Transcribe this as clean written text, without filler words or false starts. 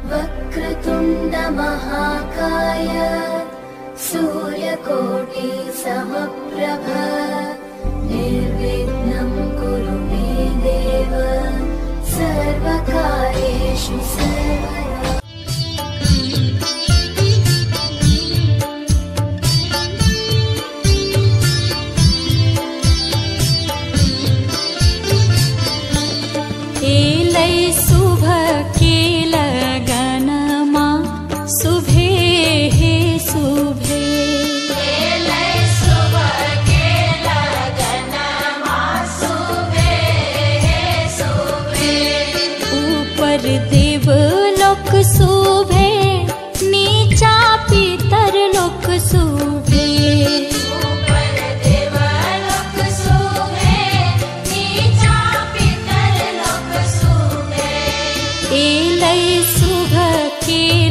वक्रतुण्ड महाकाय सूर्यकोटि समप्रभ निर्विघ्नं कुरु मे देव सर्वकार्येषु सर्वदा। देवलोक शोभे नीचा पितर लोक शोभे। ऊपर देवलोक शोभे नीचा पितर लोक शोभे। एलै शुभ के